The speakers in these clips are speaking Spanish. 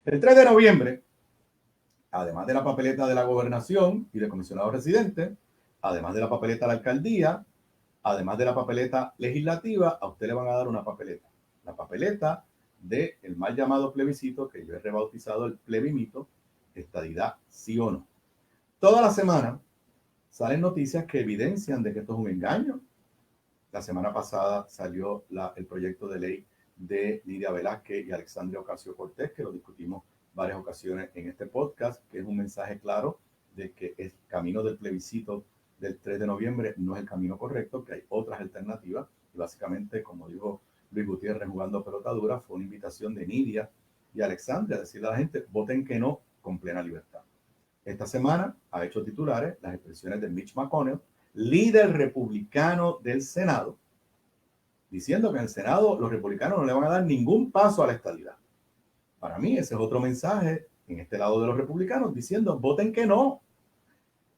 El 3 de noviembre, además de la papeleta de la gobernación y de comisionado residente, además de la papeleta de la alcaldía, además de la papeleta legislativa, a usted le van a dar una papeleta. La papeleta del mal llamado plebiscito, que yo he rebautizado el plebimito, estadidad sí o no. Toda la semana salen noticias que evidencian de que esto es un engaño. La semana pasada salió el proyecto de ley de Nidia Velázquez y Alexandria Ocasio-Cortez, que lo discutimos varias ocasiones en este podcast, que es un mensaje claro de que el camino del plebiscito del 3 de noviembre no es el camino correcto, que hay otras alternativas. Y básicamente, como dijo Luis Gutiérrez jugando pelota dura, fue una invitación de Nidia y Alexandria a decirle a la gente, voten que no con plena libertad. Esta semana ha hecho titulares las expresiones de Mitch McConnell, líder republicano del Senado, diciendo que en el Senado los republicanos no le van a dar ningún paso a la estadidad. Para mí ese es otro mensaje en este lado de los republicanos diciendo voten que no.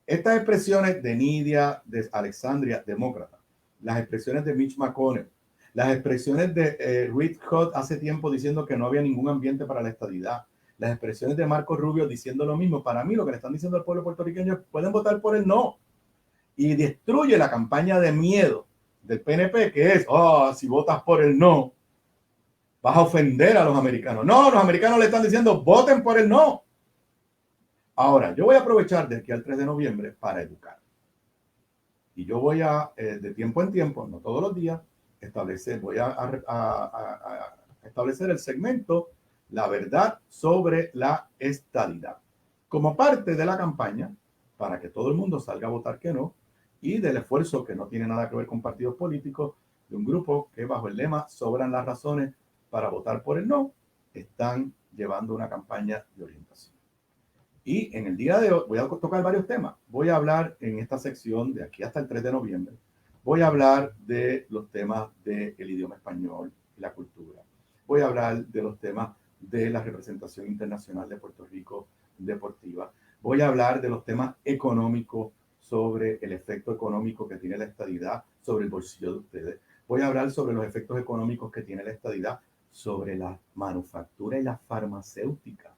Estas expresiones de Nidia, de Alexandria, demócrata, las expresiones de Mitch McConnell, las expresiones de Reed Scott hace tiempo diciendo que no había ningún ambiente para la estadidad, las expresiones de Marco Rubio diciendo lo mismo, para mí lo que le están diciendo al pueblo puertorriqueño es pueden votar por el no. Y destruye la campaña de miedo del PNP, que es, si votas por el no, vas a ofender a los americanos. No, los americanos le están diciendo, voten por el no. Ahora, yo voy a aprovechar de aquí al 3 de noviembre para educar. Y yo voy a, de tiempo en tiempo, no todos los días, voy a establecer el segmento La verdad sobre la estadidad, como parte de la campaña para que todo el mundo salga a votar que no, y del esfuerzo que no tiene nada que ver con partidos políticos, de un grupo que bajo el lema sobran las razones para votar por el no, están llevando una campaña de orientación. Y en el día de hoy voy a tocar varios temas. Voy a hablar en esta sección de aquí hasta el 3 de noviembre. Voy a hablar de los temas del idioma español y la cultura. Voy a hablar de los temas de la representación internacional de Puerto Rico deportiva. Voy a hablar de los temas económicos, sobre el efecto económico que tiene la estadidad sobre el bolsillo de ustedes. Voy a hablar sobre los efectos económicos que tiene la estadidad sobre la manufactura y la farmacéutica.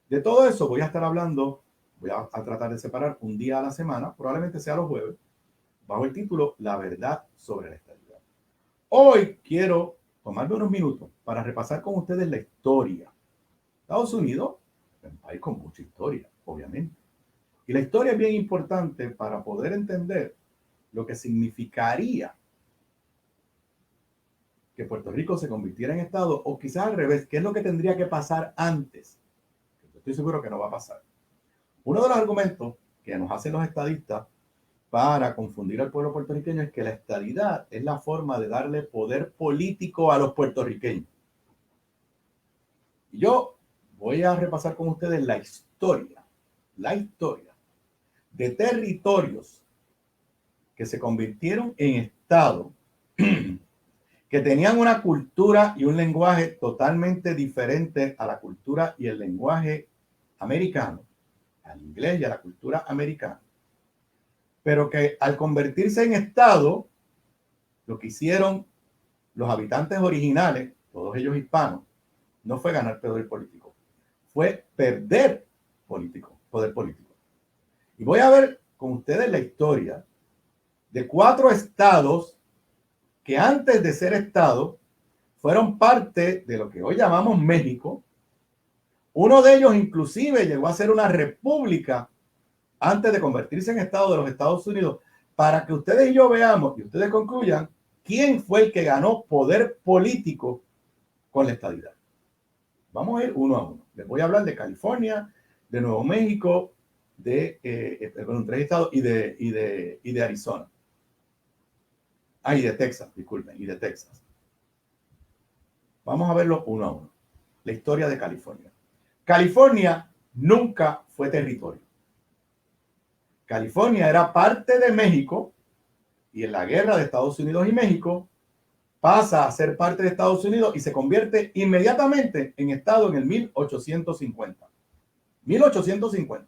De todo eso voy a estar hablando, voy a tratar de separar un día a la semana, probablemente sea los jueves, bajo el título La verdad sobre la estadidad. Hoy quiero tomarme unos minutos para repasar con ustedes la historia. Estados Unidos es un país con mucha historia, obviamente. Y la historia es bien importante para poder entender lo que significaría que Puerto Rico se convirtiera en Estado, o quizás al revés, qué es lo que tendría que pasar antes. Estoy seguro que no va a pasar. Uno de los argumentos que nos hacen los estadistas para confundir al pueblo puertorriqueño es que la estadidad es la forma de darle poder político a los puertorriqueños. Y yo voy a repasar con ustedes la historia de territorios que se convirtieron en Estado, que tenían una cultura y un lenguaje totalmente diferente a la cultura y el lenguaje americano, al inglés y a la cultura americana, pero que al convertirse en Estado, lo que hicieron los habitantes originales, todos ellos hispanos, no fue ganar poder político, fue perder poder político. Y voy a ver con ustedes la historia de 4 estados que antes de ser Estado fueron parte de lo que hoy llamamos México. Uno de ellos inclusive llegó a ser una república antes de convertirse en Estado de los Estados Unidos, para que ustedes y yo veamos y ustedes concluyan quién fue el que ganó poder político con la estadidad. Vamos a ir uno a uno. Les voy a hablar de California, de Nuevo México, de 3 estados y de Arizona. Y de Texas, disculpen, y de Texas. Vamos a verlo uno a uno. La historia de California. California nunca fue territorio. California era parte de México y en la guerra de Estados Unidos y México pasa a ser parte de Estados Unidos y se convierte inmediatamente en Estado en el 1850. 1850.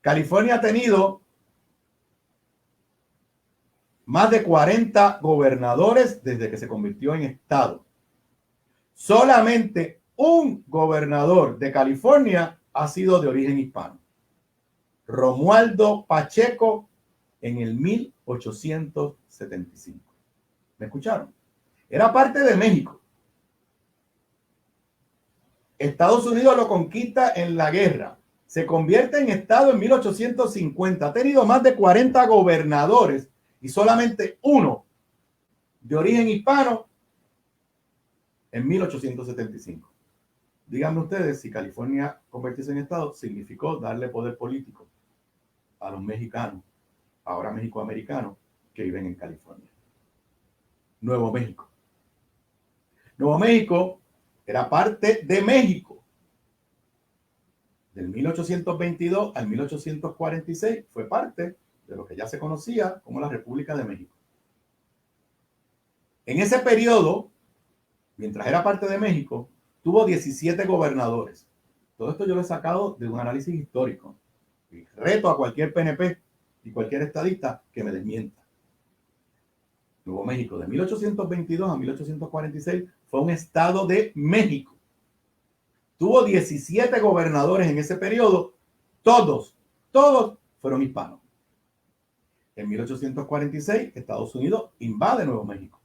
California ha tenido más de 40 gobernadores desde que se convirtió en Estado. Solamente un gobernador de California ha sido de origen hispano. Romualdo Pacheco en el 1875. ¿Me escucharon? Era parte de México. Estados Unidos lo conquista en la guerra. Se convierte en estado en 1850. Ha tenido más de 40 gobernadores y solamente uno de origen hispano en 1875. Díganme ustedes si California convertirse en estado significó darle poder político a los mexicanos, ahora mexicoamericanos, que viven en California. Nuevo México. Nuevo México era parte de México. Del 1822 al 1846 fue parte de lo que ya se conocía como la República de México. En ese periodo, mientras era parte de México, tuvo 17 gobernadores. Todo esto yo lo he sacado de un análisis histórico. Y reto a cualquier PNP y cualquier estadista que me desmienta. Nuevo México, de 1822 a 1846, fue un estado de México. Tuvo 17 gobernadores en ese periodo. Todos fueron hispanos. En 1846, Estados Unidos invade Nuevo México.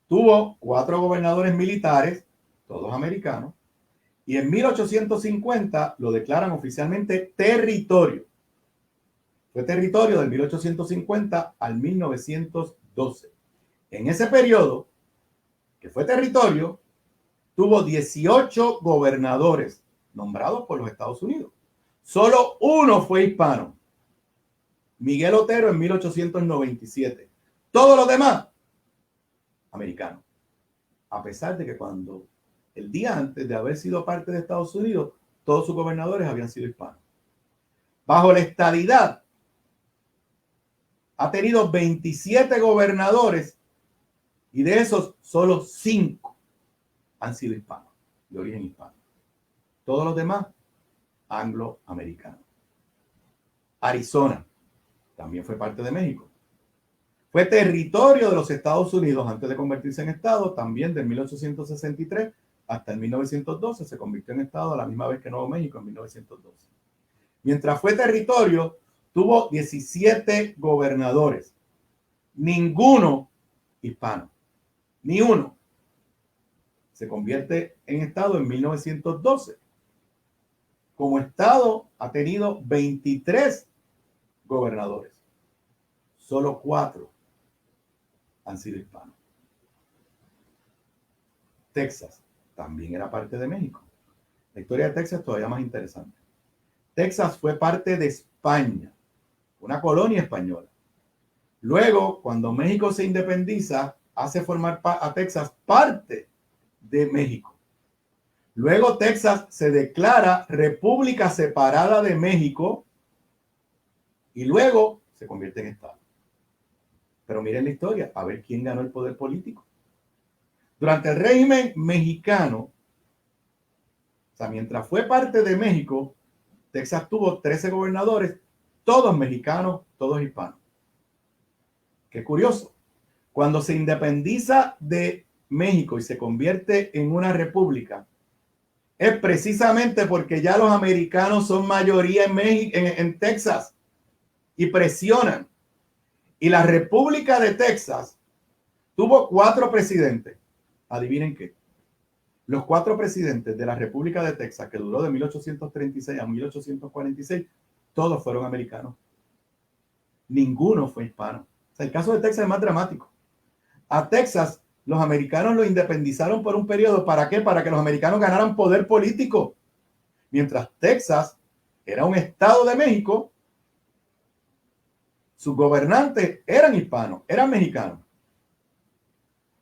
Tuvo 4 gobernadores militares, todos americanos, y en 1850 lo declaran oficialmente territorio. Fue territorio del 1850 al 1912. En ese periodo, que fue territorio, tuvo 18 gobernadores nombrados por los Estados Unidos. Solo uno fue hispano. Miguel Otero en 1897. Todos los demás, americanos. A pesar de que cuando el día antes de haber sido parte de Estados Unidos, todos sus gobernadores habían sido hispanos. Bajo la estadidad, ha tenido 27 gobernadores y de esos solo 5 han sido hispanos, de origen hispano. Todos los demás, angloamericanos. Arizona también fue parte de México. Fue territorio de los Estados Unidos antes de convertirse en estado, también de 1863 hasta el 1912. Se convirtió en estado a la misma vez que Nuevo México en 1912. Mientras fue territorio, tuvo 17 gobernadores. Ninguno hispano. Ni uno. Se convierte en estado en 1912. Como estado ha tenido 23 gobernadores. Solo 4 han sido hispanos. Texas también era parte de México. La historia de Texas es todavía más interesante. Texas fue parte de España, una colonia española. Luego, cuando México se independiza, hace formar a Texas parte de México. Luego Texas se declara república separada de México y luego se convierte en estado. Pero miren la historia, a ver quién ganó el poder político. Durante el régimen mexicano, o sea, mientras fue parte de México, Texas tuvo 13 gobernadores, todos mexicanos, todos hispanos. Qué curioso. Cuando se independiza de México y se convierte en una república, es precisamente porque ya los americanos son mayoría en México, en Texas, y presionan. Y la República de Texas tuvo 4 presidentes. Adivinen qué. Los 4 presidentes de la República de Texas, que duró de 1836 a 1846, todos fueron americanos. Ninguno fue hispano. O sea, el caso de Texas es más dramático. A Texas, los americanos lo independizaron por un periodo. ¿Para qué? Para que los americanos ganaran poder político. Mientras Texas era un estado de México, sus gobernantes eran hispanos, eran mexicanos.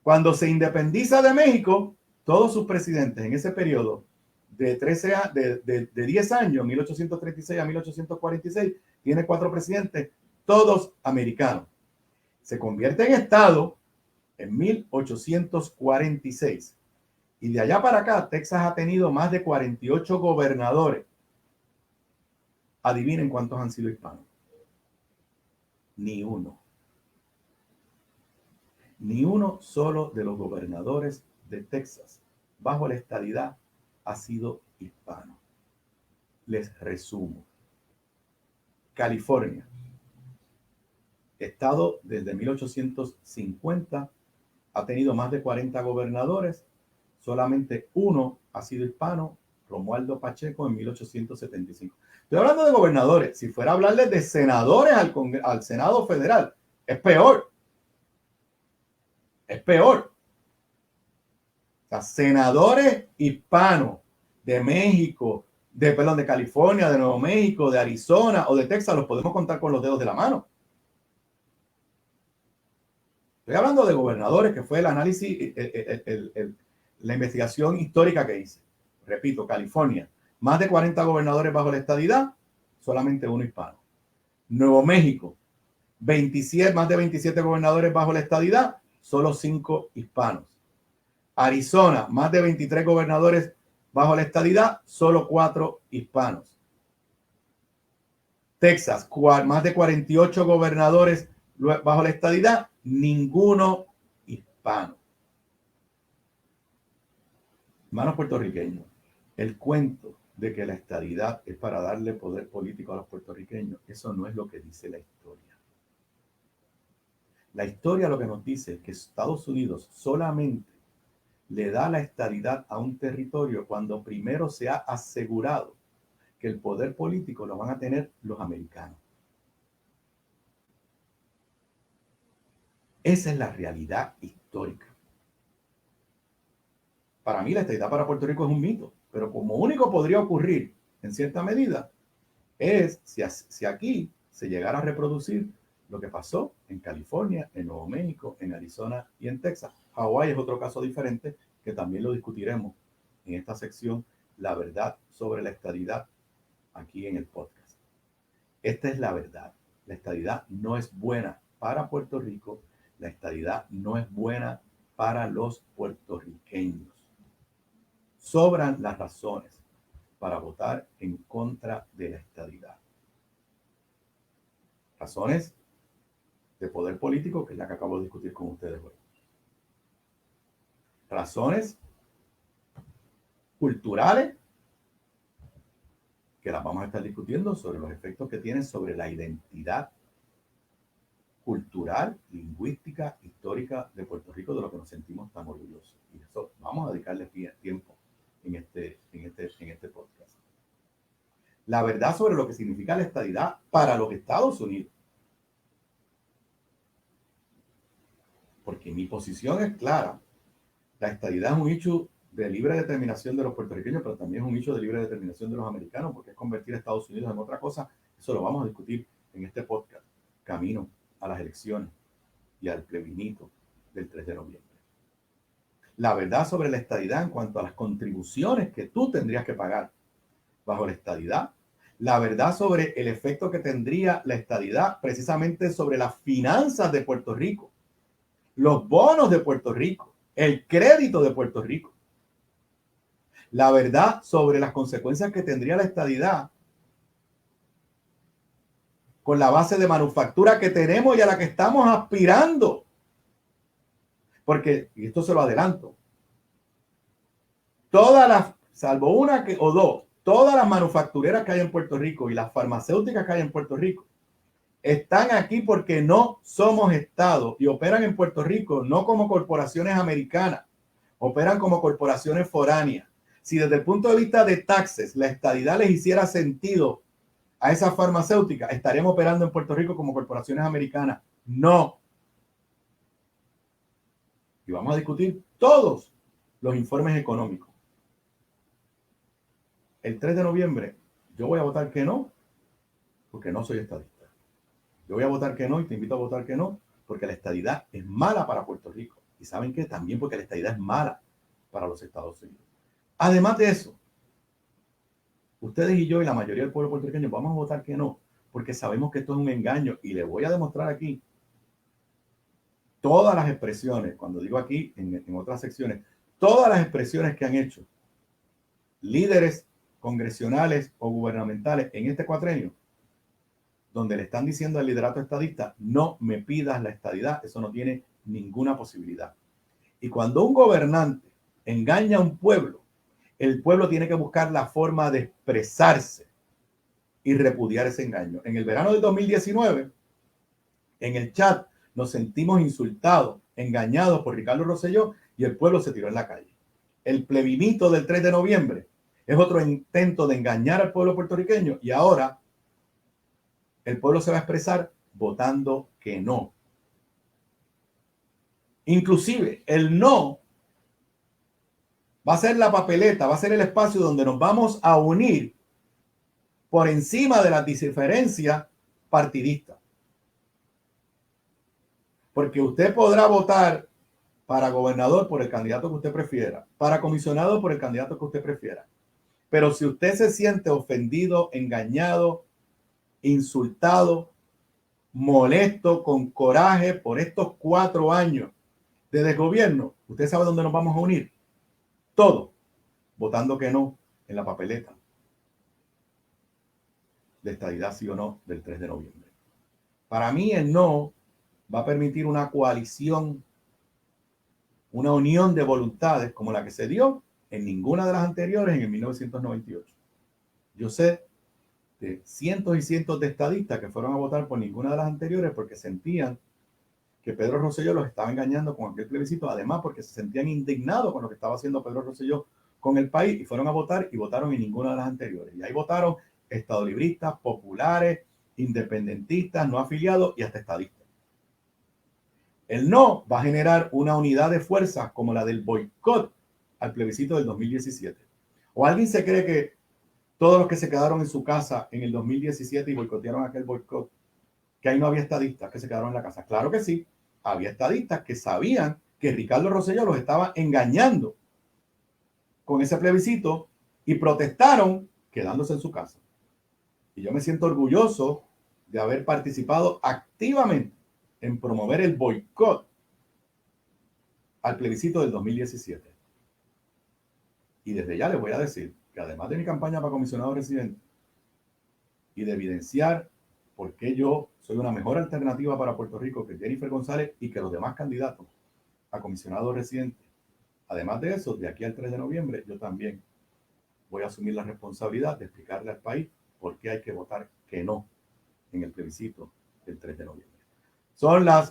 Cuando se independiza de México, todos sus presidentes en ese periodo de 10 años, 1836 a 1846, tiene 4 presidentes, todos americanos. Se convierte en estado en 1846. Y de allá para acá, Texas ha tenido más de 48 gobernadores. Adivinen cuántos han sido hispanos. Ni uno. Ni uno solo de los gobernadores de Texas bajo la estadidad ha sido hispano. Les resumo. California, estado desde 1850, ha tenido más de 40 gobernadores, solamente uno ha sido hispano, Romualdo Pacheco, en 1875. Estoy hablando de gobernadores. Si fuera a hablarles de senadores al Senado Federal, es peor. Es peor. O sea, senadores hispanos de México, de California, de Nuevo México, de Arizona o de Texas, los podemos contar con los dedos de la mano. Estoy hablando de gobernadores, que fue el análisis, la investigación histórica que hice. Repito, California, más de 40 gobernadores bajo la estadidad, solamente uno hispano. Nuevo México, más de 27 gobernadores bajo la estadidad, solo 5 hispanos. Arizona, más de 23 gobernadores bajo la estadidad, solo 4 hispanos. Texas, más de 48 gobernadores bajo la estadidad, ninguno hispano. Hermanos puertorriqueños, el cuento de que la estadidad es para darle poder político a los puertorriqueños, eso no es lo que dice la historia. La historia lo que nos dice es que Estados Unidos solamente le da la estadidad a un territorio cuando primero se ha asegurado que el poder político lo van a tener los americanos. Esa es la realidad histórica. Para mí la estadidad para Puerto Rico es un mito, pero como único podría ocurrir en cierta medida es si aquí se llegara a reproducir lo que pasó en California, en Nuevo México, en Arizona y en Texas. Hawái es otro caso diferente que también lo discutiremos en esta sección, la verdad sobre la estadidad, aquí en el podcast. Esta es la verdad. La estadidad no es buena para Puerto Rico, la estadidad no es buena para los puertorriqueños. Sobran las razones para votar en contra de la estadidad. Razones de poder político, que es la que acabo de discutir con ustedes hoy. Razones culturales, que las vamos a estar discutiendo sobre los efectos que tienen sobre la identidad cultural, lingüística, histórica de Puerto Rico, de lo que nos sentimos tan orgullosos. Y eso vamos a dedicarle tiempo en este podcast. La verdad sobre lo que significa la estadidad para los Estados Unidos. Porque mi posición es clara. La estadidad es un hecho de libre determinación de los puertorriqueños, pero también es un hecho de libre determinación de los americanos, porque es convertir a Estados Unidos en otra cosa. Eso lo vamos a discutir en este podcast, camino a las elecciones y al plebiscito del 3 de noviembre. La verdad sobre la estadidad en cuanto a las contribuciones que tú tendrías que pagar bajo la estadidad. La verdad sobre el efecto que tendría la estadidad precisamente sobre las finanzas de Puerto Rico, los bonos de Puerto Rico, el crédito de Puerto Rico. La verdad sobre las consecuencias que tendría la estadidad con la base de manufactura que tenemos y a la que estamos aspirando. Porque, y esto se lo adelanto, todas las, salvo una o dos, todas las manufactureras que hay en Puerto Rico y las farmacéuticas que hay en Puerto Rico están aquí porque no somos Estado y operan en Puerto Rico no como corporaciones americanas, operan como corporaciones foráneas. Si desde el punto de vista de taxes la estadidad les hiciera sentido a esas farmacéuticas, estaríamos operando en Puerto Rico como corporaciones americanas. No. Y vamos a discutir todos los informes económicos. El 3 de noviembre yo voy a votar que no, porque no soy estadista. Yo voy a votar que no y te invito a votar que no, porque la estadidad es mala para Puerto Rico. Y ¿saben qué? También porque la estadidad es mala para los Estados Unidos. Además de eso, ustedes y yo y la mayoría del pueblo puertorriqueño vamos a votar que no, porque sabemos que esto es un engaño y les voy a demostrar aquí todas las expresiones, cuando digo aquí en otras secciones, todas las expresiones que han hecho líderes congresionales o gubernamentales en este cuatrenio, donde le están diciendo al liderato estadista, no me pidas la estadidad, eso no tiene ninguna posibilidad. Y cuando un gobernante engaña a un pueblo, el pueblo tiene que buscar la forma de expresarse y repudiar ese engaño. En el verano del 2019, en el chat nos sentimos insultados, engañados por Ricardo Rosselló y el pueblo se tiró en la calle. El plebiscito del 3 de noviembre es otro intento de engañar al pueblo puertorriqueño y ahora el pueblo se va a expresar votando que no. Inclusive el no va a ser la papeleta, va a ser el espacio donde nos vamos a unir por encima de las diferencias partidistas. Porque usted podrá votar para gobernador por el candidato que usted prefiera, para comisionado por el candidato que usted prefiera. Pero si usted se siente ofendido, engañado, insultado, molesto, con coraje por estos 4 años de desgobierno, usted sabe dónde nos vamos a unir. Todo votando que no en la papeleta de estadidad sí o no del 3 de noviembre. Para mí el no va a permitir una coalición, una unión de voluntades como la que se dio en ninguna de las anteriores en el 1998. Yo sé de cientos y cientos de estadistas que fueron a votar por ninguna de las anteriores porque sentían que Pedro Rosselló los estaba engañando con aquel plebiscito, además porque se sentían indignados con lo que estaba haciendo Pedro Rosselló con el país y fueron a votar y votaron en ninguna de las anteriores. Y ahí votaron estadolibristas, populares, independentistas, no afiliados y hasta estadistas. El no va a generar una unidad de fuerzas como la del boicot al plebiscito del 2017. ¿O alguien se cree que todos los que se quedaron en su casa en el 2017 y boicotearon aquel boicot, que ahí no había estadistas que se quedaron en la casa? Claro que sí, había estadistas que sabían que Ricardo Rosselló los estaba engañando con ese plebiscito y protestaron quedándose en su casa. Y yo me siento orgulloso de haber participado activamente en promover el boicot al plebiscito del 2017. Y desde ya les voy a decir que además de mi campaña para comisionado residente y de evidenciar por qué yo soy una mejor alternativa para Puerto Rico que Jennifer González y que los demás candidatos a comisionado residente, además de eso, de aquí al 3 de noviembre, yo también voy a asumir la responsabilidad de explicarle al país por qué hay que votar que no en el plebiscito del 3 de noviembre. Son las